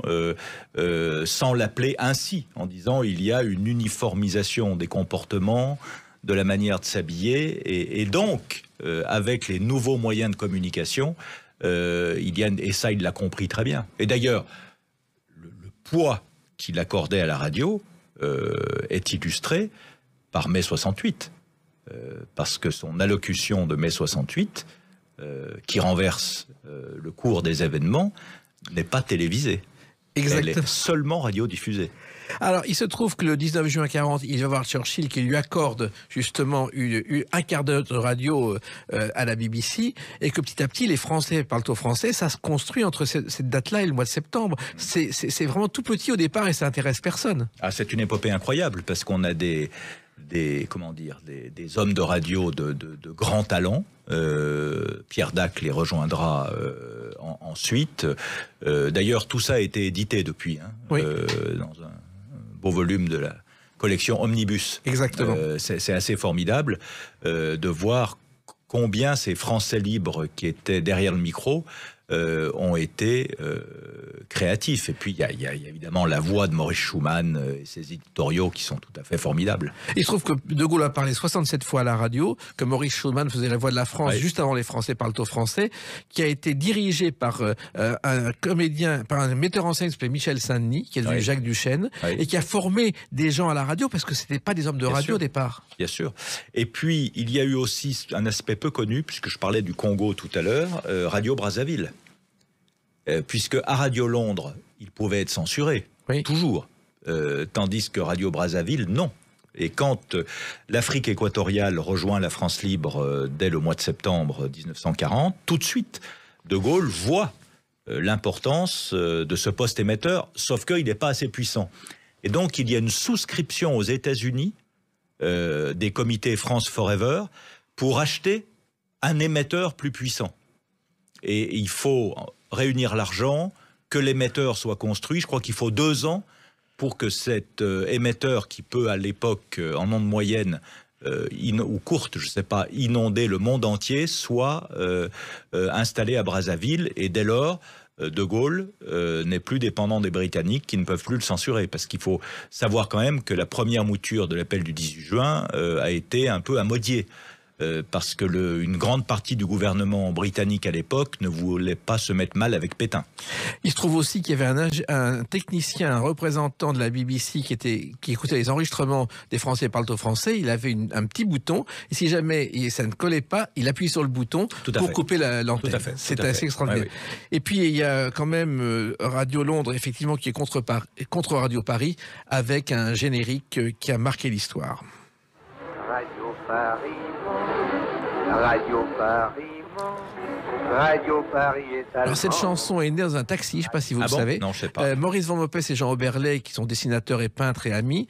sans l'appeler ainsi, en disant il y a une uniformisation des comportements, de la manière de s'habiller, et donc avec les nouveaux moyens de communication, et ça il l'a compris très bien. Et d'ailleurs, le poids qu'il accordait à la radio est illustré par mai 68, parce que son allocution de mai 68, qui renverse le cours des événements, n'est pas télévisée. Exactement. Elle est seulement radiodiffusée. Alors, il se trouve que le 19 juin 40, il va voir Churchill qui lui accorde justement un quart d'heure de radio à la BBC, et que petit à petit, les Français parlent au français. Ça se construit entre cette date-là et le mois de septembre. C'est vraiment tout petit au départ et ça intéresse personne. Ah, c'est une épopée incroyable, parce qu'on a des hommes de radio de grand talent. Pierre Dac les rejoindra ensuite. D'ailleurs, tout ça a été édité depuis, dans un beau volume de la collection Omnibus. Exactement. C'est assez formidable de voir combien ces Français libres qui étaient derrière le micro ont été créatifs. Et puis, il y a évidemment la voix de Maurice Schumann et ses éditoriaux qui sont tout à fait formidables. Il se trouve que De Gaulle a parlé 67 fois à la radio, que Maurice Schumann faisait la voix de la France juste avant les Français parlent au français, qui a été dirigé par un comédien, par un metteur en scène qui s'appelait Michel Saint-Denis, qui est devenu Jacques Duchesne, et qui a formé des gens à la radio, parce que c'était pas des hommes de radio au départ. Bien sûr. Et puis, il y a eu aussi un aspect peu connu, puisque je parlais du Congo tout à l'heure, Radio Brazzaville. Puisque à Radio Londres, il pouvait être censuré, toujours. Tandis que Radio Brazzaville, non. Et quand l'Afrique équatoriale rejoint la France libre dès le mois de septembre 1940, tout de suite, De Gaulle voit l'importance de ce poste émetteur, sauf qu'il n'est pas assez puissant. Et donc, il y a une souscription aux États-Unis des comités France Forever pour acheter un émetteur plus puissant. Et il faut réunir l'argent, que l'émetteur soit construit. Je crois qu'il faut 2 ans pour que cet émetteur, qui peut à l'époque, en onde moyenne ou courte, je ne sais pas, inonder le monde entier, soit installé à Brazzaville. Et dès lors, De Gaulle n'est plus dépendant des Britanniques, qui ne peuvent plus le censurer. Parce qu'il faut savoir quand même que la première mouture de l'appel du 18 juin a été un peu amodiée. Parce que une grande partie du gouvernement britannique à l'époque ne voulait pas se mettre mal avec Pétain. Il se trouve aussi qu'il y avait un technicien, un représentant de la BBC qui écoutait les enregistrements des Français parlent au français. Il avait un petit bouton, et si jamais ça ne collait pas, il appuyait sur le bouton pour couper l'antenne. C'est assez extraordinaire. Oui. Et puis il y a quand même Radio Londres, effectivement, qui est contre Radio Paris, avec un générique qui a marqué l'histoire. Radio Paris, Radio Paris, Radio Paris est allemand. Alors cette chanson est née dans un taxi, je ne sais pas si vous le savez. Non, je sais pas. Maurice Van Mopes et Jean Oberley, qui sont dessinateurs et peintres et amis,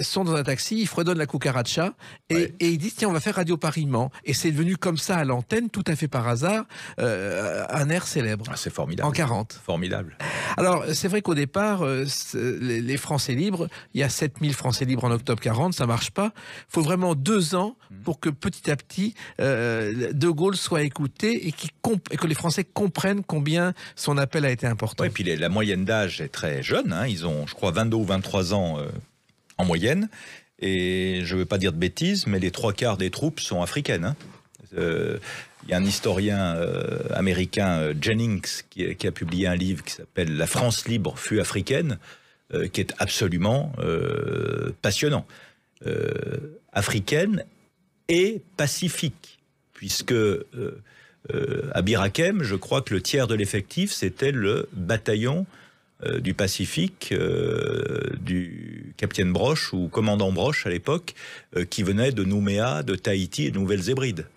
sont dans un taxi, ils fredonnent la cucaracha et ils disent tiens, on va faire Radio Paris-Mans. Et c'est devenu comme ça à l'antenne, tout à fait par hasard, un air célèbre. Ah, c'est formidable. En 40. Formidable. Alors c'est vrai qu'au départ, les Français libres, il y a 7000 Français libres en octobre 40, ça marche pas. Il faut vraiment 2 ans pour que petit à petit De Gaulle soit écouté et que les Français comprennent combien son appel a été important. Et puis la moyenne d'âge est très jeune, hein. Ils ont, je crois, 22 ou 23 ans en moyenne. Et je ne veux pas dire de bêtises, mais les 3/4 des troupes sont africaines. Hein. Il y a un historien américain, Jennings, qui a publié un livre qui s'appelle « La France libre fut africaine », qui est absolument passionnant. Africaine et pacifique, puisque à Bir Hakeim, je crois que le tiers de l'effectif, c'était le bataillon du Pacifique, du capitaine Broche ou commandant Broche à l'époque, qui venait de Nouméa, de Tahiti et de Nouvelles-Hébrides,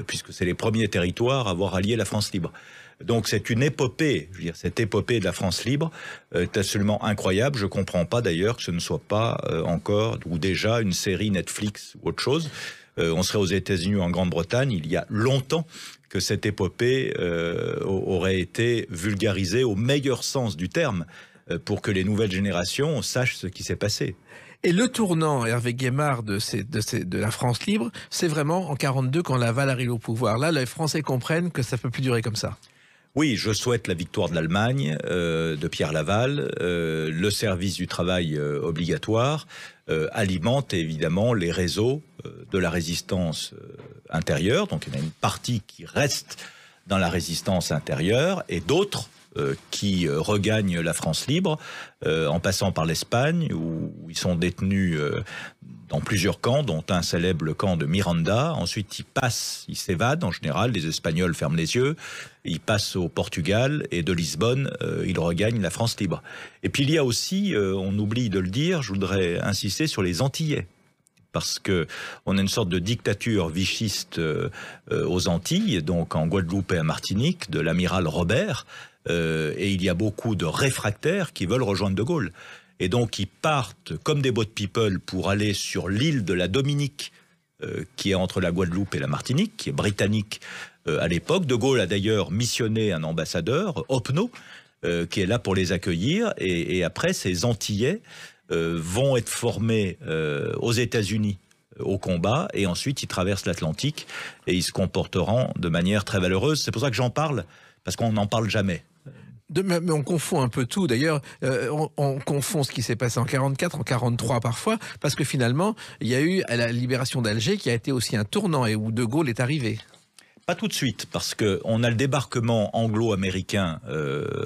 puisque c'est les premiers territoires à avoir allié la France libre. Donc c'est une épopée, je veux dire, cette épopée de la France libre est absolument incroyable. Je ne comprends pas d'ailleurs que ce ne soit pas encore ou déjà une série Netflix ou autre chose. On serait aux États-Unis ou en Grande-Bretagne, il y a longtemps que cette épopée aurait été vulgarisée au meilleur sens du terme pour que les nouvelles générations sachent ce qui s'est passé. Et le tournant, Hervé Guémard, de la France libre, c'est vraiment en 42 quand Laval arrive au pouvoir. Là, les Français comprennent que ça ne peut plus durer comme ça. Oui, je souhaite la victoire de l'Allemagne, de Pierre Laval. Le service du travail obligatoire alimente évidemment les réseaux de la résistance intérieure. Donc il y en a une partie qui reste dans la résistance intérieure et d'autres qui regagnent la France libre en passant par l'Espagne où ils sont détenus dans plusieurs camps, dont un célèbre, le camp de Miranda. Ensuite, ils s'évadent. En général, les Espagnols ferment les yeux. Ils passent au Portugal et de Lisbonne, ils regagnent la France libre. Et puis, il y a aussi, on oublie de le dire, je voudrais insister sur les Antillais. Parce que on a une sorte de dictature vichiste aux Antilles, donc en Guadeloupe et à Martinique, de l'amiral Robert. Et il y a beaucoup de réfractaires qui veulent rejoindre De Gaulle. Et donc, ils partent comme des boat people pour aller sur l'île de la Dominique, qui est entre la Guadeloupe et la Martinique, qui est britannique à l'époque. De Gaulle a d'ailleurs missionné un ambassadeur, Opnaud, qui est là pour les accueillir. Et après, ces Antillais vont être formés aux États-Unis au combat. Et ensuite, ils traversent l'Atlantique et ils se comporteront de manière très valeureuse. C'est pour ça que j'en parle, parce qu'on n'en parle jamais. Mais on confond un peu tout. D'ailleurs, on confond ce qui s'est passé en 44, en 43 parfois, parce que finalement, il y a eu la libération d'Alger qui a été aussi un tournant et où De Gaulle est arrivé. Pas tout de suite, parce qu'on a le débarquement anglo-américain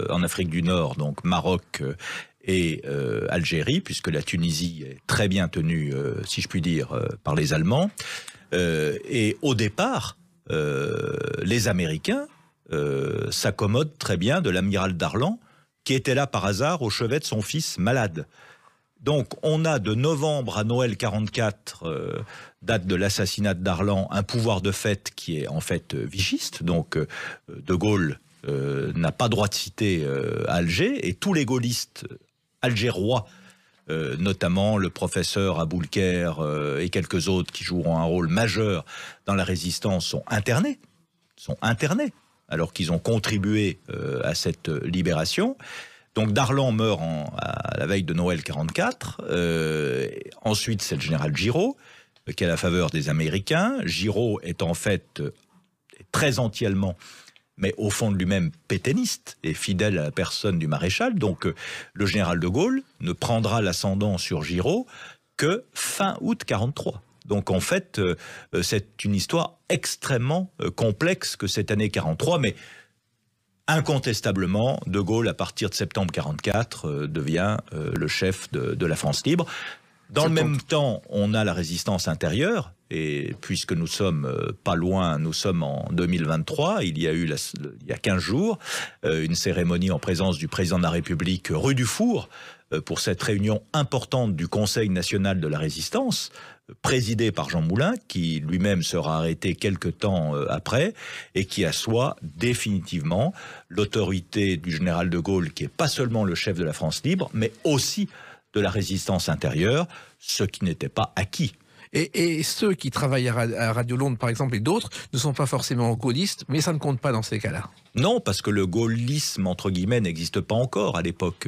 en Afrique du Nord, donc Maroc et Algérie, puisque la Tunisie est très bien tenue, si je puis dire, par les Allemands. Et au départ, les Américains s'accommode très bien de l'amiral Darlan, qui était là par hasard au chevet de son fils malade. Donc on a de novembre à Noël 44, date de l'assassinat de Darlan, un pouvoir de fait qui est en fait vichiste. Donc De Gaulle n'a pas droit de cité à Alger, et tous les gaullistes algérois, notamment le professeur Aboulker et quelques autres qui joueront un rôle majeur dans la résistance, sont internés. Alors qu'ils ont contribué à cette libération. Donc Darlan meurt à la veille de Noël 44. Ensuite, c'est le général Giraud, qui est à la faveur des Américains. Giraud est en fait très anti-allemand, mais au fond de lui-même pétainiste et fidèle à la personne du maréchal. Donc le général de Gaulle ne prendra l'ascendant sur Giraud que fin août 43. Donc en fait, c'est une histoire extrêmement complexe que cette année 43, mais incontestablement, De Gaulle, à partir de septembre 44, devient le chef de la France libre. Dans le même temps, on a la résistance intérieure, et puisque nous sommes pas loin, nous sommes en 2023, il y a eu, il y a 15 jours, une cérémonie en présence du président de la République rue du Four, pour cette réunion importante du Conseil national de la résistance, présidé par Jean Moulin, qui lui-même sera arrêté quelque temps après, et qui assoit définitivement l'autorité du général de Gaulle, qui est pas seulement le chef de la France libre, mais aussi de la résistance intérieure, ce qui n'était pas acquis. Et ceux qui travaillent à Radio Londres, par exemple, et d'autres, ne sont pas forcément gaullistes, mais ça ne compte pas dans ces cas-là. Non, parce que le gaullisme, entre guillemets, n'existe pas encore à l'époque.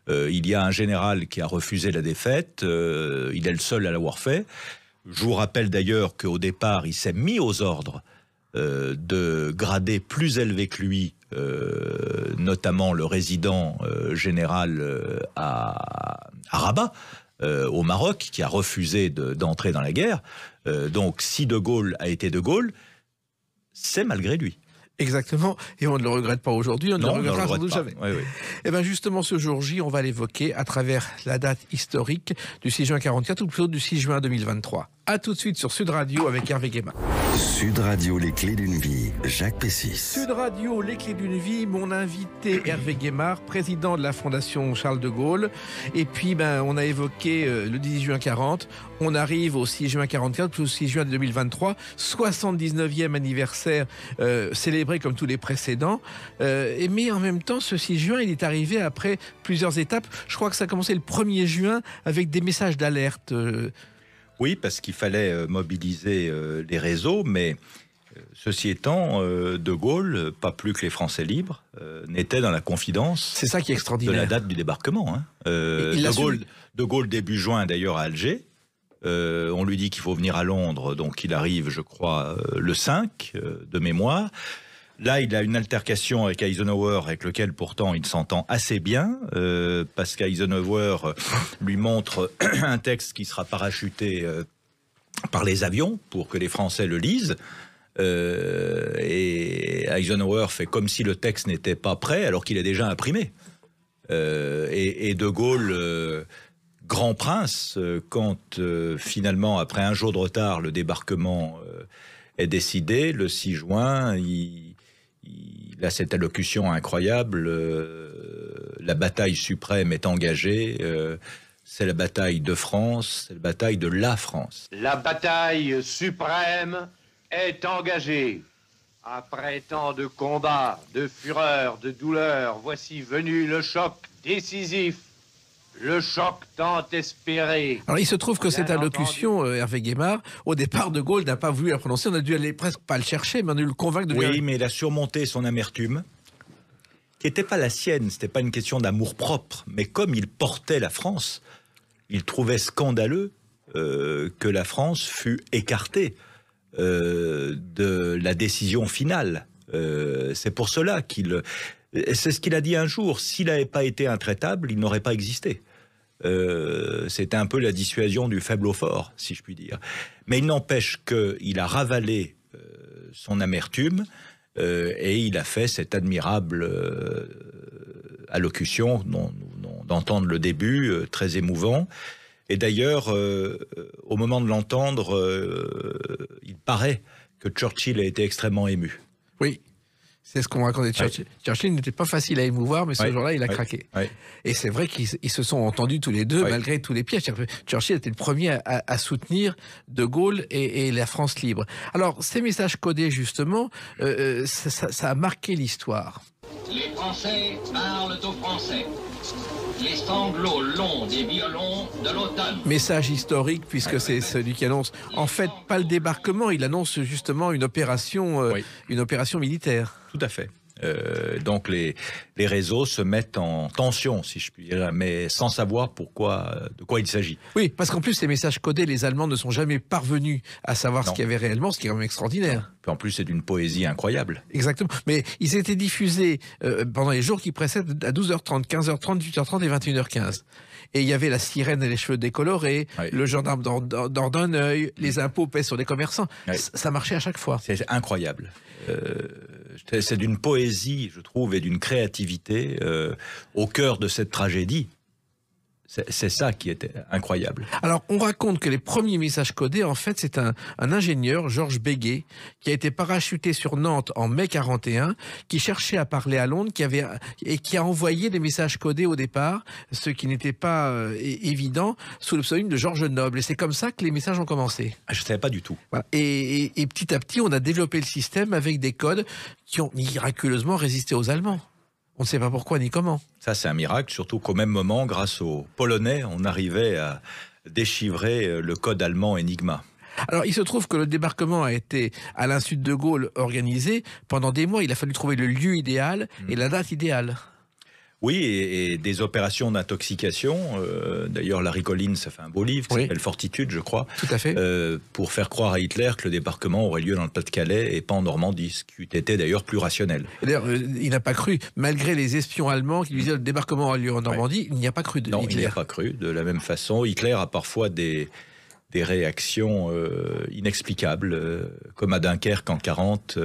Il y a un général qui a refusé la défaite, il est le seul à l'avoir fait. Je vous rappelle d'ailleurs qu'au départ, il s'est mis aux ordres de gradés plus élevés que lui, notamment le résident général à Rabat, au Maroc, qui a refusé d'entrer dans la guerre. Donc si De Gaulle a été De Gaulle, c'est malgré lui. Exactement, et on ne le regrette pas aujourd'hui, on ne le regrettera sans doute jamais. Oui, oui. Et bien justement, ce jour J, on va l'évoquer à travers la date historique du 6 juin 44, ou plutôt du 6 juin 2023. A tout de suite sur Sud Radio avec Hervé Guémard. Sud Radio, les clés d'une vie, Jacques Pessis. Sud Radio, les clés d'une vie, mon invité Hervé Guémard, président de la Fondation Charles de Gaulle. Et puis, on a évoqué le 18 juin 40, on arrive au 6 juin 44, puis au 6 juin 2023, 79e anniversaire célébré comme tous les précédents. Mais en même temps, ce 6 juin, il est arrivé après plusieurs étapes. Je crois que ça a commencé le 1er juin avec des messages d'alerte. Oui, parce qu'il fallait mobiliser les réseaux, mais ceci étant, De Gaulle, pas plus que les Français libres, n'était dans la confidence. C'est ça qui est extraordinaire. De la date du débarquement. Hein. De Gaulle début juin d'ailleurs à Alger. On lui dit qu'il faut venir à Londres, donc il arrive, je crois, le 5 de mémoire. Là, il a une altercation avec Eisenhower, avec lequel pourtant il s'entend assez bien, parce qu'Eisenhower lui montre un texte qui sera parachuté par les avions pour que les Français le lisent. Et Eisenhower fait comme si le texte n'était pas prêt, alors qu'il est déjà imprimé. Et De Gaulle, grand prince, quand finalement, après un jour de retard, le débarquement est décidé, le 6 juin, il a cette allocution incroyable, la bataille suprême est engagée, c'est la bataille de France, c'est la bataille de la France. La bataille suprême est engagée. Après tant de combats, de fureur, de douleur, voici venu le choc décisif. Le choc tant espéré. Alors il se trouve que cette allocution, Hervé Guémard, au départ De Gaulle n'a pas voulu la prononcer, on a dû aller presque pas le chercher, mais on a dû le convaincre de Oui, mais il a surmonté son amertume, qui n'était pas la sienne, c'était pas une question d'amour-propre, mais comme il portait la France, il trouvait scandaleux que la France fût écartée de la décision finale. C'est pour cela qu'il... C'est ce qu'il a dit un jour, s'il n'avait pas été intraitable, il n'aurait pas existé. C'était un peu la dissuasion du faible au fort, si je puis dire. Mais il n'empêche qu'il a ravalé son amertume et il a fait cette admirable allocution d'entendre le début, très émouvant. Et d'ailleurs, au moment de l'entendre, il paraît que Churchill a été extrêmement ému. Oui. C'est ce qu'on racontait de Churchill. Oui. Churchill n'était pas facile à émouvoir, mais ce jour-là, il a craqué. Oui. Et c'est vrai qu'ils se sont entendus tous les deux, malgré tous les pièges. Churchill était le premier à soutenir De Gaulle et la France libre. Alors, ces messages codés, justement, ça a marqué l'histoire. Les Français parlent aux Français. Les sanglots longs des violons de l'automne. Message historique, puisque c'est celui qui annonce, en fait, pas le débarquement, il annonce justement une opération militaire. Tout à fait. Donc les réseaux se mettent en tension, si je puis dire, mais sans savoir de quoi il s'agit. Oui, parce qu'en plus, ces messages codés, les Allemands ne sont jamais parvenus à savoir ce qu'il y avait réellement, ce qui est quand même extraordinaire. En plus, c'est d'une poésie incroyable. Exactement. Mais ils étaient diffusés pendant les jours qui précèdent à 12h30, 15h30, 18h30 et 21h15. Et il y avait la sirène et les cheveux décolorés, le gendarme d'or d'un œil, les impôts pèsent sur les commerçants. Ça marchait à chaque fois. C'est incroyable. C'est d'une poésie, je trouve, et d'une créativité au cœur de cette tragédie. C'est ça qui était incroyable. Alors, on raconte que les premiers messages codés, en fait, c'est un ingénieur, Georges Béguet, qui a été parachuté sur Nantes en mai 41, qui cherchait à parler à Londres, qui a envoyé des messages codés au départ, ce qui n'était pas évident, sous le pseudonyme de Georges Noble. Et c'est comme ça que les messages ont commencé. Je ne savais pas du tout. Voilà. Et petit à petit, on a développé le système avec des codes qui ont miraculeusement résisté aux Allemands. On ne sait pas pourquoi ni comment. Ça, c'est un miracle, surtout qu'au même moment, grâce aux Polonais, on arrivait à déchiffrer le code allemand Enigma. Alors, il se trouve que le débarquement a été, à l'insu de Gaulle, organisé pendant des mois. Il a fallu trouver le lieu idéal et la date idéale. Oui, et des opérations d'intoxication. D'ailleurs, Larry Collins a fait un beau livre qui s'appelle Fortitude, je crois. Tout à fait. Pour faire croire à Hitler que le débarquement aurait lieu dans le Pas-de-Calais et pas en Normandie, ce qui eût été d'ailleurs plus rationnel. D'ailleurs, il n'a pas cru, malgré les espions allemands qui lui disaient le débarquement aura lieu en Normandie, il n'y a pas cru de Hitler. Non, il n'y a pas cru. De la même façon, Hitler a parfois des réactions inexplicables, comme à Dunkerque en 1940,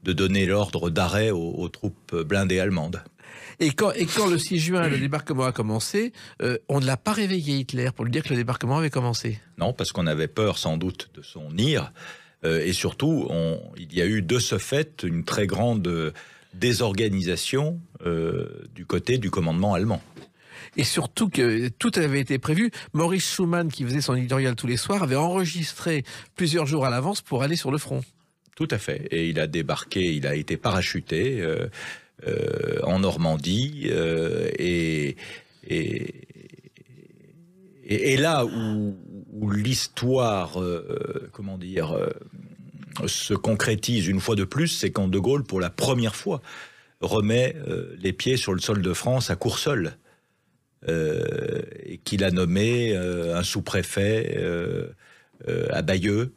de donner l'ordre d'arrêt aux troupes blindées allemandes. Et quand le 6 juin, le débarquement a commencé, on ne l'a pas réveillé, Hitler, pour lui dire que le débarquement avait commencé. Non, parce qu'on avait peur sans doute de son ire. Et surtout, il y a eu de ce fait une très grande désorganisation du côté du commandement allemand. Et surtout que tout avait été prévu. Maurice Schumann, qui faisait son éditorial tous les soirs, avait enregistré plusieurs jours à l'avance pour aller sur le front. Tout à fait. Et il a débarqué, il a été parachuté en Normandie. Et là où l'histoire, se concrétise une fois de plus, c'est quand De Gaulle, pour la première fois, remet les pieds sur le sol de France à Courseulles. Et qu'il a nommé un sous-préfet à Bayeux.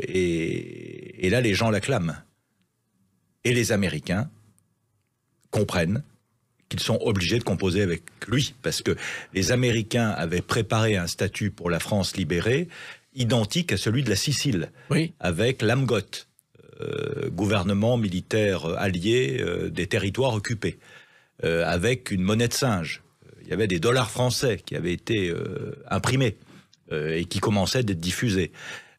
Et là, les gens l'acclament. Et les Américains comprennent qu'ils sont obligés de composer avec lui, parce que les Américains avaient préparé un statut pour la France libérée identique à celui de la Sicile, avec l'AMGOT, gouvernement militaire allié des territoires occupés, avec une monnaie de singe. Il y avait des dollars français qui avaient été imprimés et qui commençaient d'être diffusés.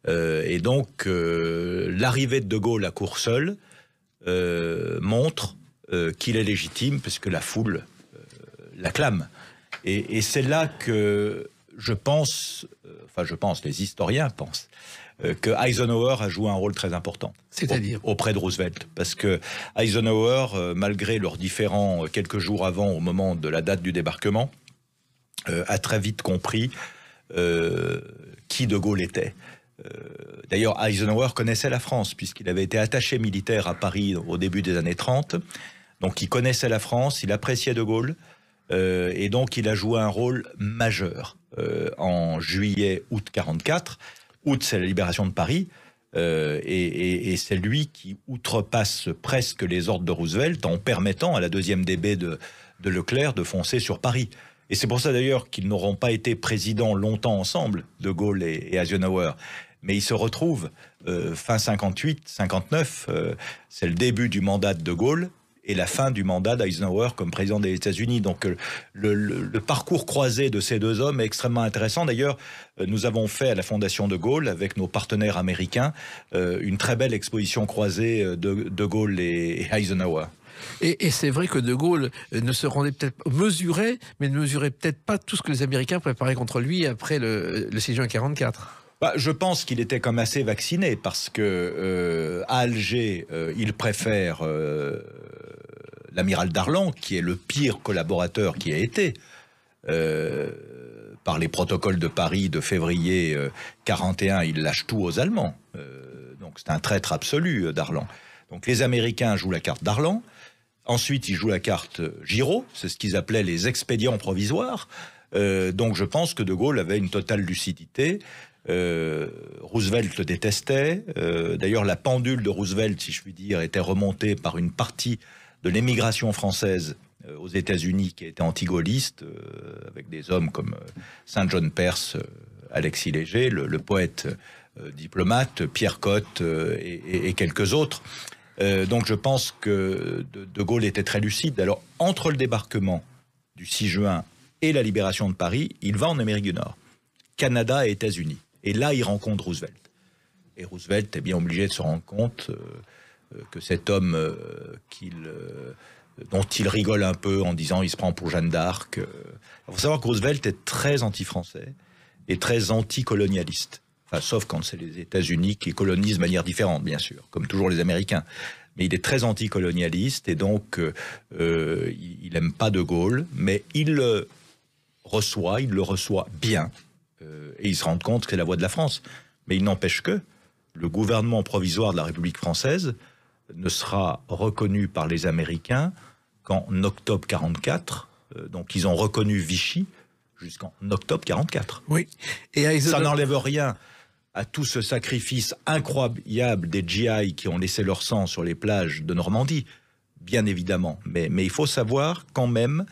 Et donc, l'arrivée de Gaulle à Courseulles montre qu'il est légitime, puisque la foule l'acclame. Et c'est là que je pense, les historiens pensent, que Eisenhower a joué un rôle très important. C'est-à-dire auprès de Roosevelt. Parce que Eisenhower, malgré leurs différends quelques jours avant, au moment de la date du débarquement, a très vite compris qui De Gaulle était. D'ailleurs, Eisenhower connaissait la France, puisqu'il avait été attaché militaire à Paris au début des années 30. Donc il connaissait la France, il appréciait De Gaulle, et donc il a joué un rôle majeur. En juillet-août 1944, août c'est la libération de Paris, et c'est lui qui outrepasse presque les ordres de Roosevelt en permettant à la 2e DB de Leclerc de foncer sur Paris. Et c'est pour ça d'ailleurs qu'ils n'auront pas été présidents longtemps ensemble, De Gaulle et Eisenhower. Mais ils se retrouvent fin 58, 59, c'est le début du mandat de Gaulle et la fin du mandat d'Eisenhower comme président des États-Unis. Donc le parcours croisé de ces deux hommes est extrêmement intéressant. D'ailleurs, nous avons fait à la Fondation De Gaulle, avec nos partenaires américains, une très belle exposition croisée de Gaulle et Eisenhower. Et c'est vrai que De Gaulle ne se rendait peut-être mesuré, mais ne mesurait peut-être pas tout ce que les Américains préparaient contre lui après le 6 juin 1944. Je pense qu'il était comme assez vacciné, parce que à Alger, il préfère l'amiral Darlan, qui est le pire collaborateur qui a été, par les protocoles de Paris de février 41, il lâche tout aux Allemands. Donc c'est un traître absolu, Darlan. Donc les Américains jouent la carte Darlan. Ensuite, ils jouent la carte Giraud, c'est ce qu'ils appelaient les expédients provisoires. Donc je pense que De Gaulle avait une totale lucidité. Roosevelt le détestait. D'ailleurs, la pendule de Roosevelt, si je puis dire, était remontée par une partie de l'émigration française aux États-Unis qui était anti-gaulliste, avec des hommes comme Saint John Perse, Alexis Léger, le poète diplomate, Pierre Cotte et quelques autres. Donc je pense que De Gaulle était très lucide. Alors, entre le débarquement du 6 juin et la libération de Paris, il va en Amérique du Nord, Canada et États-Unis. Et là, il rencontre Roosevelt. Et Roosevelt est bien obligé de se rendre compte que cet homme dont il rigole un peu en disant il se prend pour Jeanne d'Arc. Il faut savoir que Roosevelt est très anti-français et très anti-colonialiste. Enfin, sauf quand c'est les États-Unis qui colonisent de manière différente, bien sûr, comme toujours les Américains. Mais il est très anti-colonialiste et donc il n'aime pas De Gaulle, mais il le reçoit bien. Et il se rend compte que c'est la voie de la France. Mais il n'empêche que le gouvernement provisoire de la République française ne sera reconnu par les Américains qu'en octobre 44. Donc ils ont reconnu Vichy jusqu'en octobre 44. Oui. Et ça n'enlève rien à tout ce sacrifice incroyable des GI qui ont laissé leur sang sur les plages de Normandie, bien évidemment. Mais il faut savoir quand même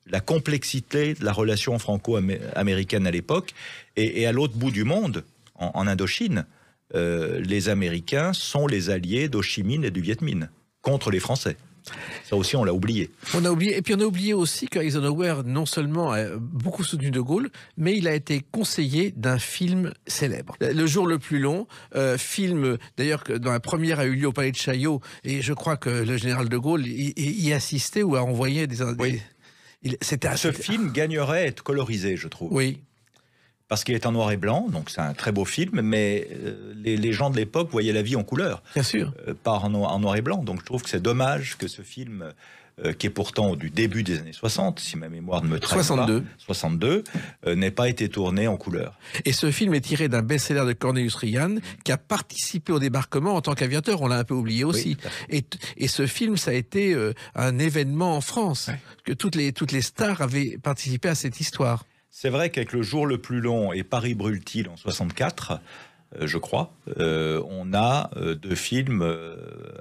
la complexité de la relation franco-américaine à l'époque. Et à l'autre bout du monde, en Indochine, les Américains sont les alliés d'Ho Chi Minh et du Viet Minh contre les Français. Ça aussi, on l'a oublié. On a oublié. Et puis on a oublié aussi qu'Eisenhower, non seulement a beaucoup soutenu De Gaulle, mais il a été conseiller d'un film célèbre. Le jour le plus long, film d'ailleurs dont la première a eu lieu au Palais de Chaillot, et je crois que le général De Gaulle y assistait ou a envoyé des... Oui. Ce film gagnerait à être colorisé, je trouve. Oui. Parce qu'il est en noir et blanc, donc c'est un très beau film, mais les gens de l'époque voyaient la vie en couleur. Bien sûr. Pas en noir et blanc. Donc je trouve que c'est dommage que ce film, qui est pourtant du début des années 60, si ma mémoire ne me trahit pas, 62, n'ait pas été tourné en couleur. Et ce film est tiré d'un best-seller de Cornelius Ryan, qui a participé au débarquement en tant qu'aviateur. On l'a un peu oublié aussi. Oui, et ce film, ça a été un événement en France, que toutes les stars avaient participé à cette histoire. C'est vrai qu'avec Le jour le plus long et Paris brûle-t-il en 64, je crois, on a deux films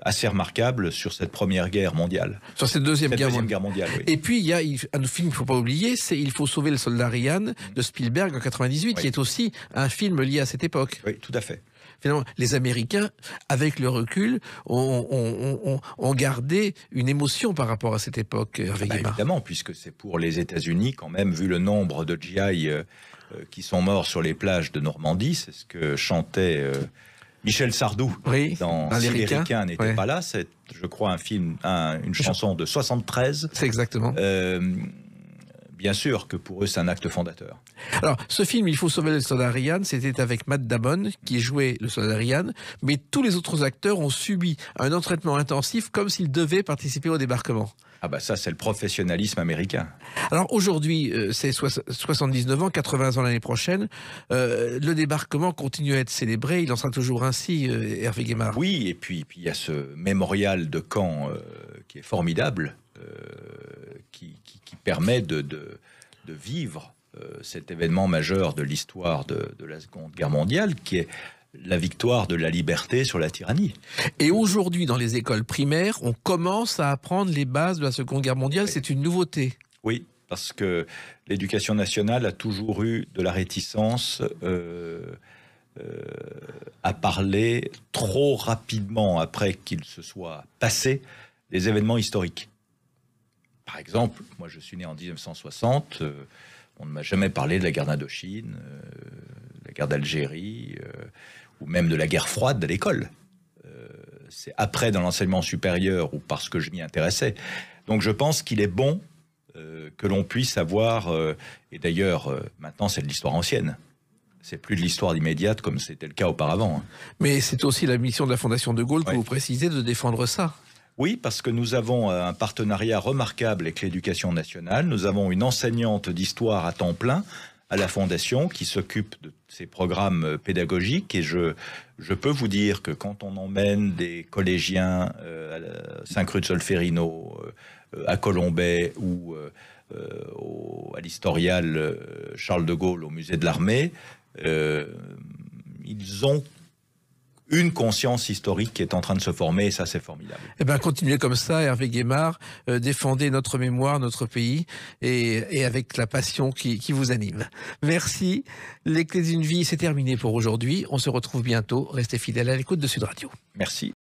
assez remarquables sur cette première guerre mondiale. Sur cette deuxième guerre mondiale, oui. Et puis il y a un film qu'il ne faut pas oublier, c'est Il faut sauver le soldat Ryan de Spielberg en 98, qui est aussi un film lié à cette époque. Oui, tout à fait. Finalement, les Américains, avec le recul, ont gardé une émotion par rapport à cette époque, Hervé Guémard. Évidemment, puisque c'est pour les États-Unis, quand même, vu le nombre de GI qui sont morts sur les plages de Normandie, c'est ce que chantait Michel Sardou dans Si les Ricains n'étaient pas là. C'est, je crois, une chanson de 73. C'est exactement. Bien sûr que pour eux, c'est un acte fondateur. Alors, ce film, Il faut sauver le soldat Ryan, c'était avec Matt Damon, qui jouait le soldat Ryan, mais tous les autres acteurs ont subi un entraînement intensif comme s'ils devaient participer au débarquement. Ah bah ça, c'est le professionnalisme américain. Alors aujourd'hui, c'est 79 ans, 80 ans l'année prochaine. Le débarquement continue à être célébré. Il en sera toujours ainsi, Hervé Guémard. Oui, et puis il y a ce mémorial de Caen qui est formidable, qui permet de vivre cet événement majeur de l'histoire de la Seconde Guerre mondiale, qui est la victoire de la liberté sur la tyrannie. Et aujourd'hui, dans les écoles primaires, on commence à apprendre les bases de la Seconde Guerre mondiale. Oui. C'est une nouveauté. Oui, parce que l'éducation nationale a toujours eu de la réticence à parler trop rapidement après qu'il se soit passé des événements historiques. Par exemple, moi je suis né en 1960, on ne m'a jamais parlé de la guerre d'Indochine, de la guerre d'Algérie, ou même de la guerre froide à l'école. C'est après dans l'enseignement supérieur ou parce que je m'y intéressais. Donc je pense qu'il est bon que l'on puisse avoir, et d'ailleurs maintenant c'est de l'histoire ancienne. C'est plus de l'histoire immédiate comme c'était le cas auparavant. Mais c'est aussi la mission de la Fondation de Gaulle, que vous précisez, de défendre ça. Oui, parce que nous avons un partenariat remarquable avec l'Éducation nationale. Nous avons une enseignante d'histoire à temps plein à la Fondation qui s'occupe de ces programmes pédagogiques. Et je peux vous dire que quand on emmène des collégiens à Saint-Creux-de-Solferino, à Colombey ou à l'historial Charles de Gaulle au musée de l'Armée, ils ont une conscience historique qui est en train de se former, et ça, c'est formidable. Eh bien, continuez comme ça, Hervé Guémard, défendez notre mémoire, notre pays, et avec la passion qui vous anime. Merci. Les clés d'une vie, c'est terminé pour aujourd'hui. On se retrouve bientôt. Restez fidèles à l'écoute de Sud Radio. Merci.